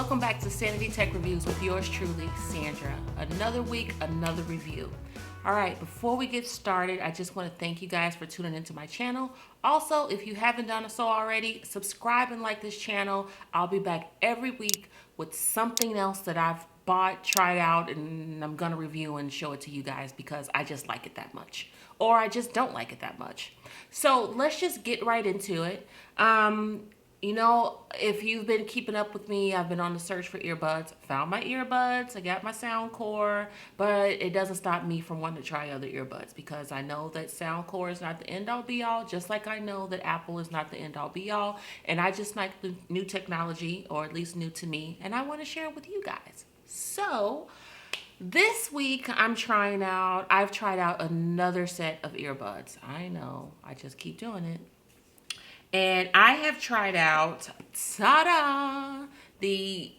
Welcome back to Sanity Tech Reviews with yours truly, Sandra. Another week, another review. All right, before we get started, I just want to thank you guys for tuning into my channel. Also, if you haven't done so already, subscribe and like this channel. I'll be back every week with something else that I've bought, tried out, and I'm going to review and show it to you guys because I just like it that much. Or I just don't like it that much. So let's just get right into it. You know, if you've been keeping up with me, I've been on the search for earbuds. Found my earbuds. I got my Soundcore, but it doesn't stop me from wanting to try other earbuds because I know that Soundcore is not the end-all be-all, just like I know that Apple is not the end-all be-all. And I just like the new technology, or at least new to me, and I want to share it with you guys. So this week I've tried out another set of earbuds. I know, I just keep doing it. And I have tried out, ta-da, the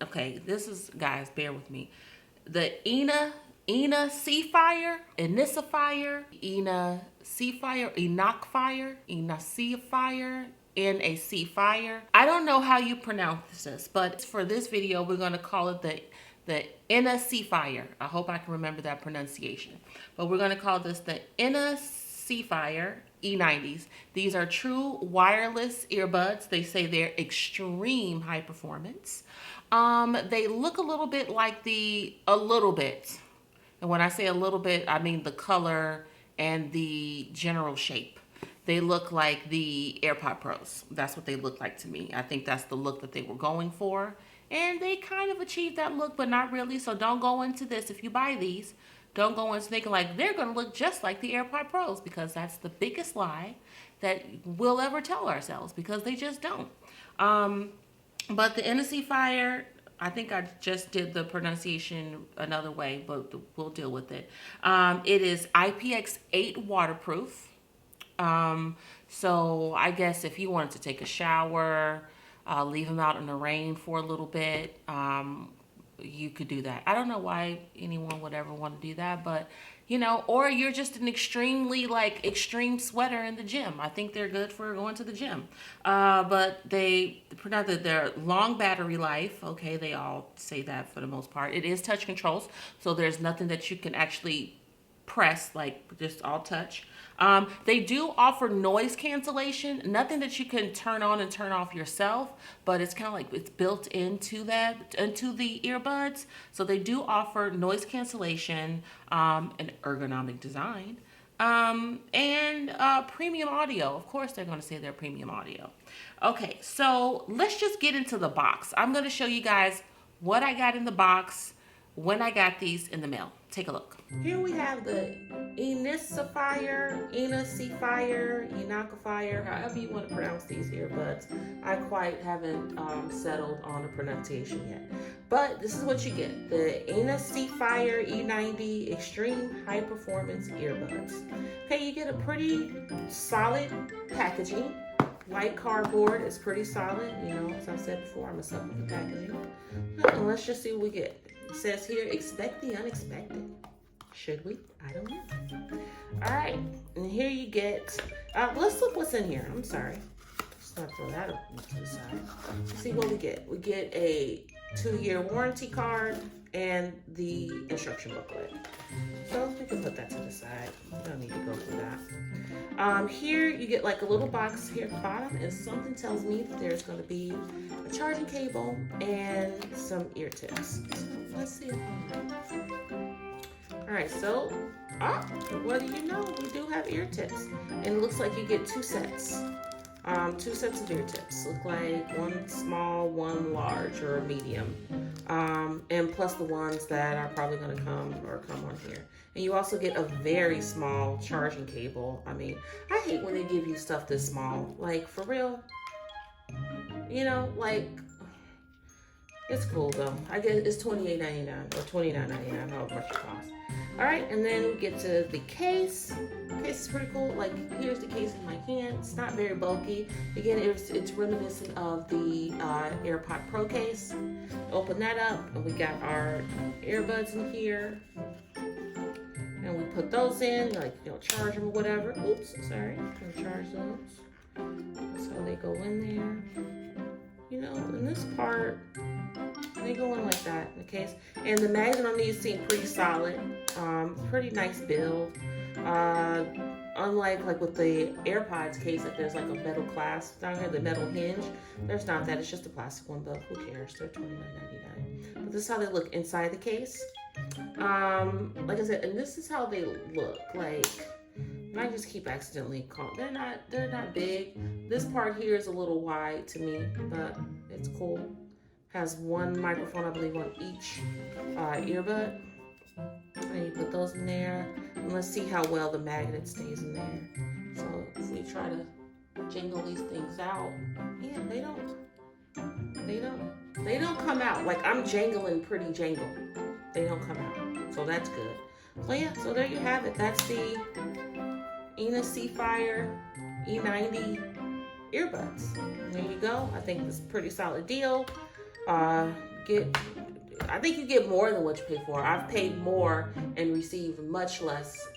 okay, this is, guys, bear with me. The Enacfire, Enacfire, Enacfire. I don't know how you pronounce this, but for this video, we're going to call it the Enacfire. I hope I can remember that pronunciation. But we're going to call this the Enacfire E90s. These are true wireless earbuds. They say they're extreme high performance. They look a little bit like and when I say a little bit, I mean the color and the general shape. They look like the AirPod Pros. That's what they look like to me. I think that's the look that they were going for. And they kind of achieved that look, but not really. So don't go into this. If you buy these, don't go into thinking like they're going to look just like the AirPod Pros, because that's the biggest lie that we'll ever tell ourselves, because they just don't. But the Enacfire, I think I just did the pronunciation another way, but we'll deal with it. It is IPX8 waterproof. So I guess if you wanted to take a shower, leave them out in the rain for a little bit, you could do that. I don't know why anyone would ever want to do that, but you know, or you're just an extreme sweater in the gym. I think they're good for going to the gym. But they're long battery life. Okay, they all say that for the most part. It is touch controls, so there's nothing that you can actually press, like just all touch. They do offer noise cancellation, nothing that you can turn on and turn off yourself, but it's kind of like it's built into the earbuds. So they do offer noise cancellation, and ergonomic design, and premium audio. Of course, they're going to say they're premium audio. Okay, so let's just get into the box. I'm going to show you guys what I got in the box when I got these in the mail. Take a look. Here we have the Enacfire, however you want to pronounce these earbuds. I quite haven't settled on a pronunciation yet. But this is what you get. The Enacfire E90 Extreme High Performance Earbuds. Okay, you get a pretty solid packaging. White cardboard is pretty solid. You know, as I said before, I'm a sucker for packaging. And let's just see what we get. It says here, expect the unexpected. Should we? I don't know. All right, and here you get, let's look what's in here. I'm sorry. Let's not throw that up to the side. Let's see what we get. We get a 2-year warranty card and the instruction booklet. So we can put that to the side. We don't need to go through that. Here you get like a little box here at the bottom, and something tells me that there's going to be a charging cable and some ear tips. So let's see. All right, so what do you know? We do have ear tips, and it looks like you get 2 sets. 2 sets of ear tips. Look like one small, one large or medium, and plus the ones that are probably going to come on here. And you also get a very small charging cable. I mean, I hate when they give you stuff this small. Like, for real. You know, like, it's cool though. I guess it's $28.99 or $29.99, however much it costs. All right, and then we get to the case. The case is pretty cool. Like, here's the case in my hand. It's not very bulky. Again, it's reminiscent of the AirPod Pro case. Open that up, and we got our earbuds in here. And we put those in, like, you know, charge them or whatever. Oops, sorry. Gonna charge those. So they go in there. you know, in this part, they go in like that in the case. And the magnet on these seem pretty solid. Pretty nice build. Uh, Unlike like with the AirPods case, like there's like a metal clasp down here, the metal hinge. There's not that. It's just a plastic one, but who cares? They're $29.99. But this is how they look inside the case. Like I said, and this is how they look. Like, I just keep accidentally calling. They're not big. This part here is a little wide to me, but it's cool. Has one microphone, I believe, on each earbud. And you put those in there, and let's see how well the magnet stays in there. So if we try to jingle these things out, yeah, they don't come out. Like, I'm jangling pretty jangle. They don't come out, so that's good. So yeah, so there you have it. That's the Enacfire E90 earbuds. And there you go. I think this is a pretty solid deal. I think you get more than what you pay for. I've paid more and received much less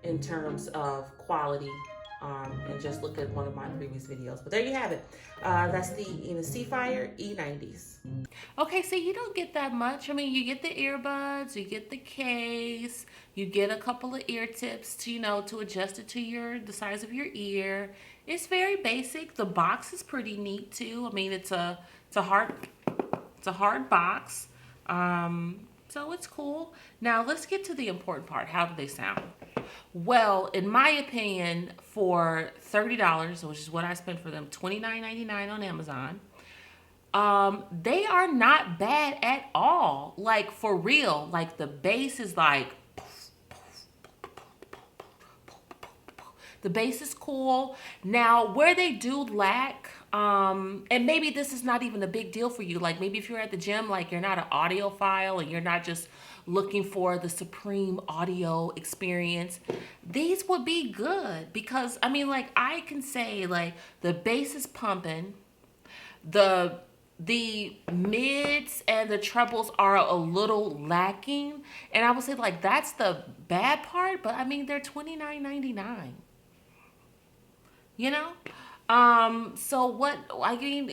in terms of quality. And just look at one of my previous videos. But there you have it. That's the Enacfire E90s. Okay, so you don't get that much. I mean, you get the earbuds, you get the case, you get a couple of ear tips to, you know, to adjust it to the size of your ear. It's very basic. The box is pretty neat too. I mean, it's a hard box. So it's cool. Now let's get to the important part. How do they sound? Well, in my opinion, for $30, which is what I spent for them, $29.99 on Amazon, they are not bad at all. Like, for real. Like, the bass is like, the bass is cool. Now, where they do lack, and maybe this is not even a big deal for you. Like, maybe if you're at the gym, like, you're not an audiophile and you're not just looking for the supreme audio experience, these would be good. Because, I mean, like, I can say, like, the bass is pumping, the mids and the trebles are a little lacking, and I would say, like, that's the bad part. But I mean, they're $29.99, you know. So what I mean,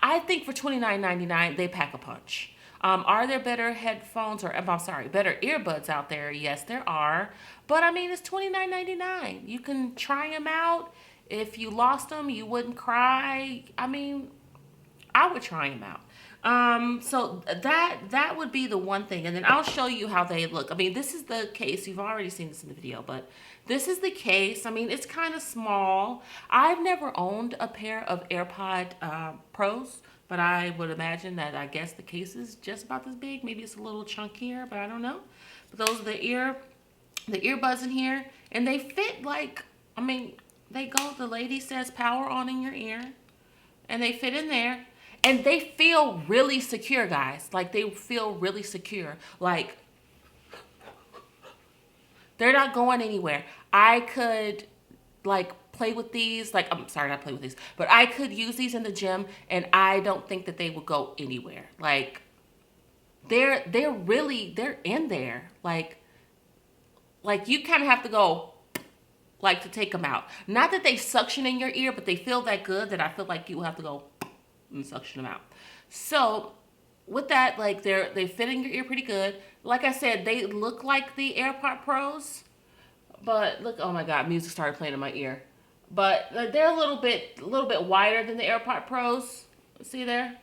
I think for $29.99 they pack a punch. Are there better headphones, or I'm sorry, better earbuds out there? Yes, there are. But I mean, it's $29.99. You can try them out. If you lost them, you wouldn't cry. I mean, I would try them out. So that would be the one thing. And then I'll show you how they look. I mean, this is the case. You've already seen this in the video, but this is the case. I mean, it's kind of small. I've never owned a pair of AirPod Pros, but I would imagine that, I guess, the case is just about this big. Maybe it's a little chunkier, but I don't know. But those are the earbuds in here, and they fit like, I mean, they go, the lady says power on in your ear, and they fit in there. And they feel really secure, guys. Like, they feel really secure. Like, they're not going anywhere. I could, like, play with these. Like, I'm sorry, not play with these. But I could use these in the gym, and I don't think that they would go anywhere. Like, they're in there. Like you kind of have to go, like, to take them out. Not that they suction in your ear, but they feel that good that I feel like you have to go and suction them out. So with that, like, they fit in your ear pretty good. Like I said, they look like the AirPod Pros, but look, oh my God, music started playing in my ear. But they're a little bit wider than the AirPod Pros. See there?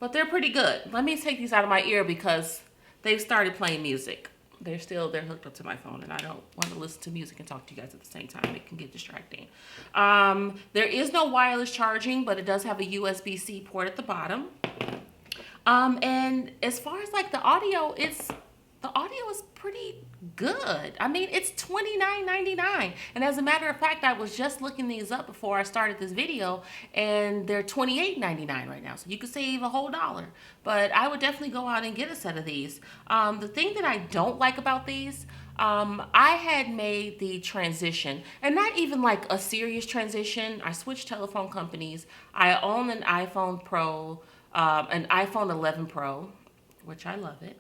But they're pretty good. Let me take these out of my ear because they've started playing music. They're hooked up to my phone, and I don't want to listen to music and talk to you guys at the same time. It can get distracting. There is no wireless charging, but it does have a USB-C port at the bottom. And as far as like the audio is pretty good. I mean, it's $29.99. And as a matter of fact, I was just looking these up before I started this video, and they're $28.99 right now. So you could save a whole $1. But I would definitely go out and get a set of these. The thing that I don't like about these, I had made the transition, and not even like a serious transition. I switched telephone companies. I own an iPhone Pro, an iPhone 11 Pro, which I love it.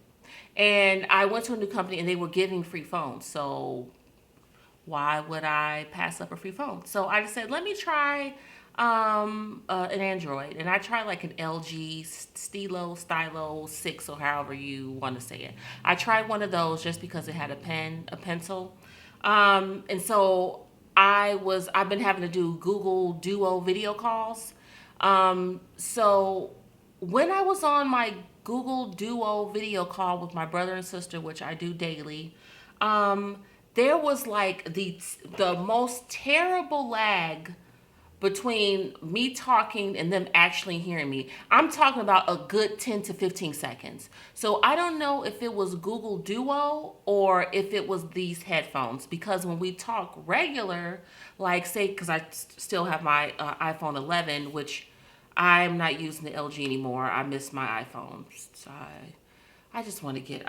And I went to a new company, and they were giving free phones. So why would I pass up a free phone? So I said, let me try an Android, and I tried like an LG Stylo 6, or however you want to say it. I tried one of those just because it had a pencil, and so I've been having to do Google Duo video calls. So when I was on my Google Duo video call with my brother and sister, which I do daily, um, there was like the most terrible lag between me talking and them actually hearing me. I'm talking about a good 10 to 15 seconds. So I don't know if it was Google Duo or if it was these headphones, because when we talk regular, like say, because I still have my iPhone 11, which I'm not using the LG anymore. I miss my iPhone. So I just want to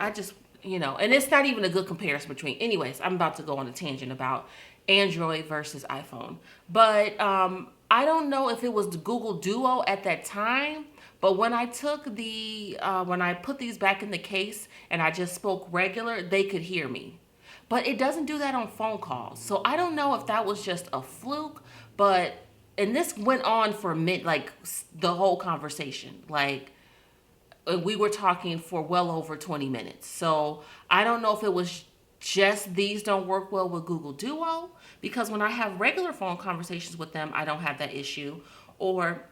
and it's not even a good comparison between. Anyways, I'm about to go on a tangent about Android versus iPhone. But I don't know if it was the Google Duo at that time. But when when I put these back in the case and I just spoke regular, they could hear me. But it doesn't do that on phone calls. So I don't know if that was just a fluke, but and this went on for like the whole conversation. Like we were talking for well over 20 minutes. So I don't know if it was just these don't work well with Google Duo, because when I have regular phone conversations with them, I don't have that issue. Or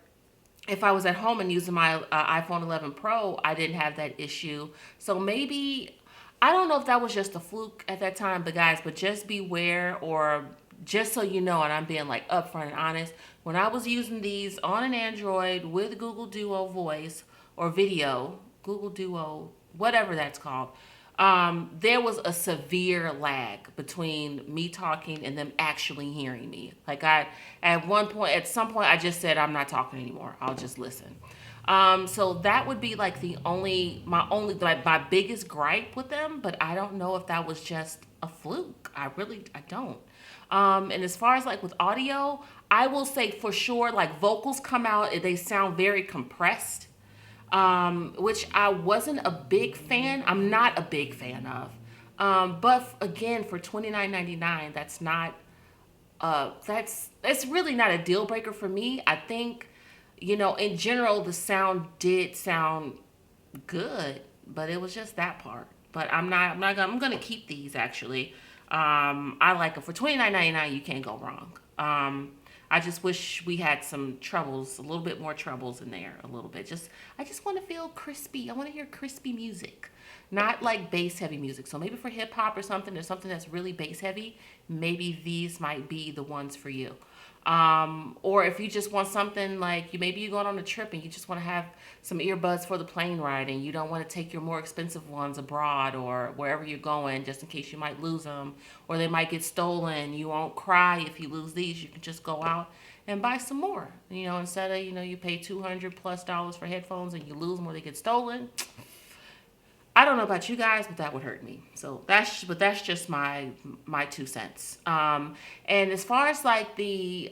if I was at home and using my iPhone 11 Pro, I didn't have that issue. So maybe, I don't know if that was just a fluke at that time, but just beware, or just so you know, and I'm being like upfront and honest, when I was using these on an Android with Google Duo voice or video, Google Duo, whatever that's called, there was a severe lag between me talking and them actually hearing me. Like at some point, I just said, I'm not talking anymore. I'll just listen. So that would be like my biggest gripe with them, but I don't know if that was just a fluke. I don't. And as far as like with audio, I will say for sure, like vocals come out, they sound very compressed, which I wasn't a big fan. I'm not a big fan of. But again, for $29.99, that's really not a deal breaker for me. I think, in general, the sound did sound good, but it was just that part. But I'm gonna keep these actually. I like them for $29.99. You can't go wrong. I just wish we had some trebles, a little bit more trebles in there, a little bit. I just want to feel crispy. I want to hear crispy music, not like bass heavy music. So maybe for hip hop or something, that's really bass heavy, maybe these might be the ones for you. Or if you just want something like maybe you're going on a trip and you just want to have some earbuds for the plane ride, and you don't want to take your more expensive ones abroad or wherever you're going, just in case you might lose them or they might get stolen. You won't cry if you lose these. You can just go out and buy some more. Instead of you pay $200+ for headphones and you lose them or they get stolen. I don't know about you guys, but that would hurt me. So that's just my 2 cents. And as far as like the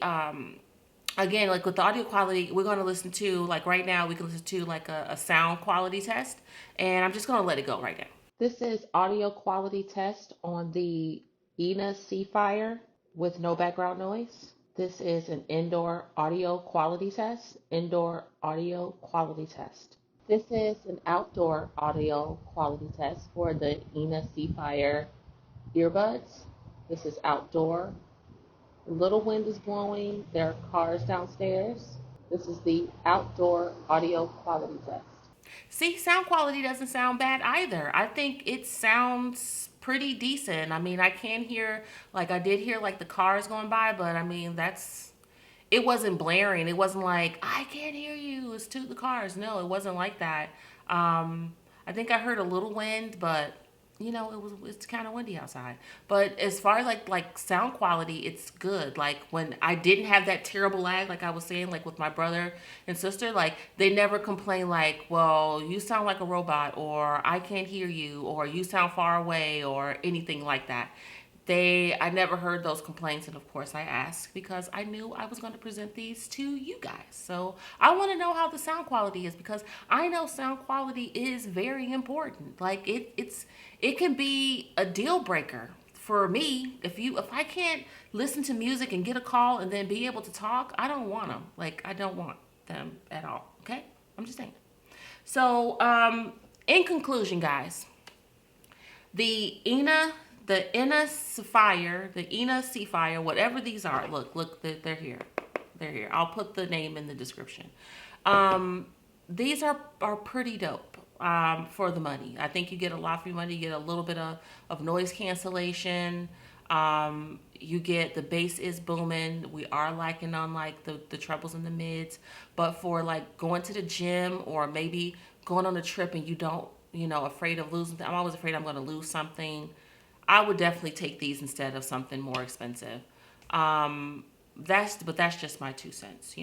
again, like with the audio quality, we're going to listen to, like right now, we can listen to like a sound quality test, and I'm just going to let it go right now. This is audio quality test on the Enacfire with no background noise. This is an indoor audio quality test. Indoor audio quality test. This is an outdoor audio quality test for the Enacfire earbuds. This is outdoor. A little wind is blowing. There are cars downstairs. This is the outdoor audio quality test. See, sound quality doesn't sound bad either. I think it sounds pretty decent. I mean, I can hear, like I did hear like the cars going by, but I mean, it wasn't blaring. It wasn't like, I can't hear you, it's to the cars. No, it wasn't like that. I think I heard a little wind, but it's kind of windy outside. But as far as like sound quality, it's good. Like when I didn't have that terrible lag, like I was saying, like with my brother and sister, like they never complain like, well, you sound like a robot, or I can't hear you, or you sound far away, or anything like that. I never heard those complaints, and of course I asked because I knew I was going to present these to you guys. So I want to know how the sound quality is, because I know sound quality is very important. Like it can be a deal breaker for me, if I can't listen to music and get a call and then be able to talk, I don't want them. Like, I don't want them at all. Okay, I'm just saying. So, in conclusion, guys, the Enacfire, whatever these are. Look, they're here. They're here. I'll put the name in the description. These are pretty dope for the money. I think you get a lot for your money. You get a little bit of noise cancellation. You get the bass is booming. We are liking on like the trebles and the mids. But for like going to the gym or maybe going on a trip and you don't, afraid of losing, I'm always afraid I'm going to lose something. I would definitely take these instead of something more expensive. That's just my 2 cents.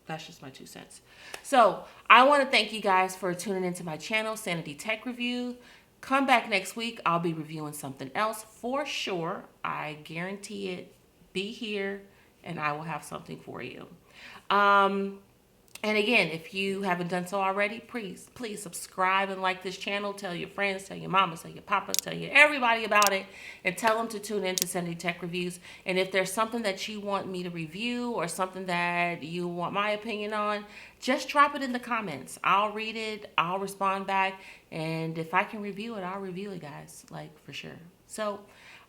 That's just my 2 cents. So I want to thank you guys for tuning into my channel, Sanity Tech Review. Come back next week. I'll be reviewing something else for sure. I guarantee it. Be here and I will have something for you. And again, if you haven't done so already, please subscribe and like this channel. Tell your friends, tell your mama, tell your papa, tell everybody about it, and tell them to tune in to Sanity Tech Reviews. And if there's something that you want me to review or something that you want my opinion on, just drop it in the comments. I'll read it, I'll respond back, and if I can review it, I'll review it, guys, like for sure. So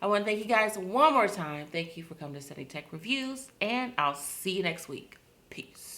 I want to thank you guys one more time. Thank you for coming to Sanity Tech Reviews, and I'll see you next week. Peace.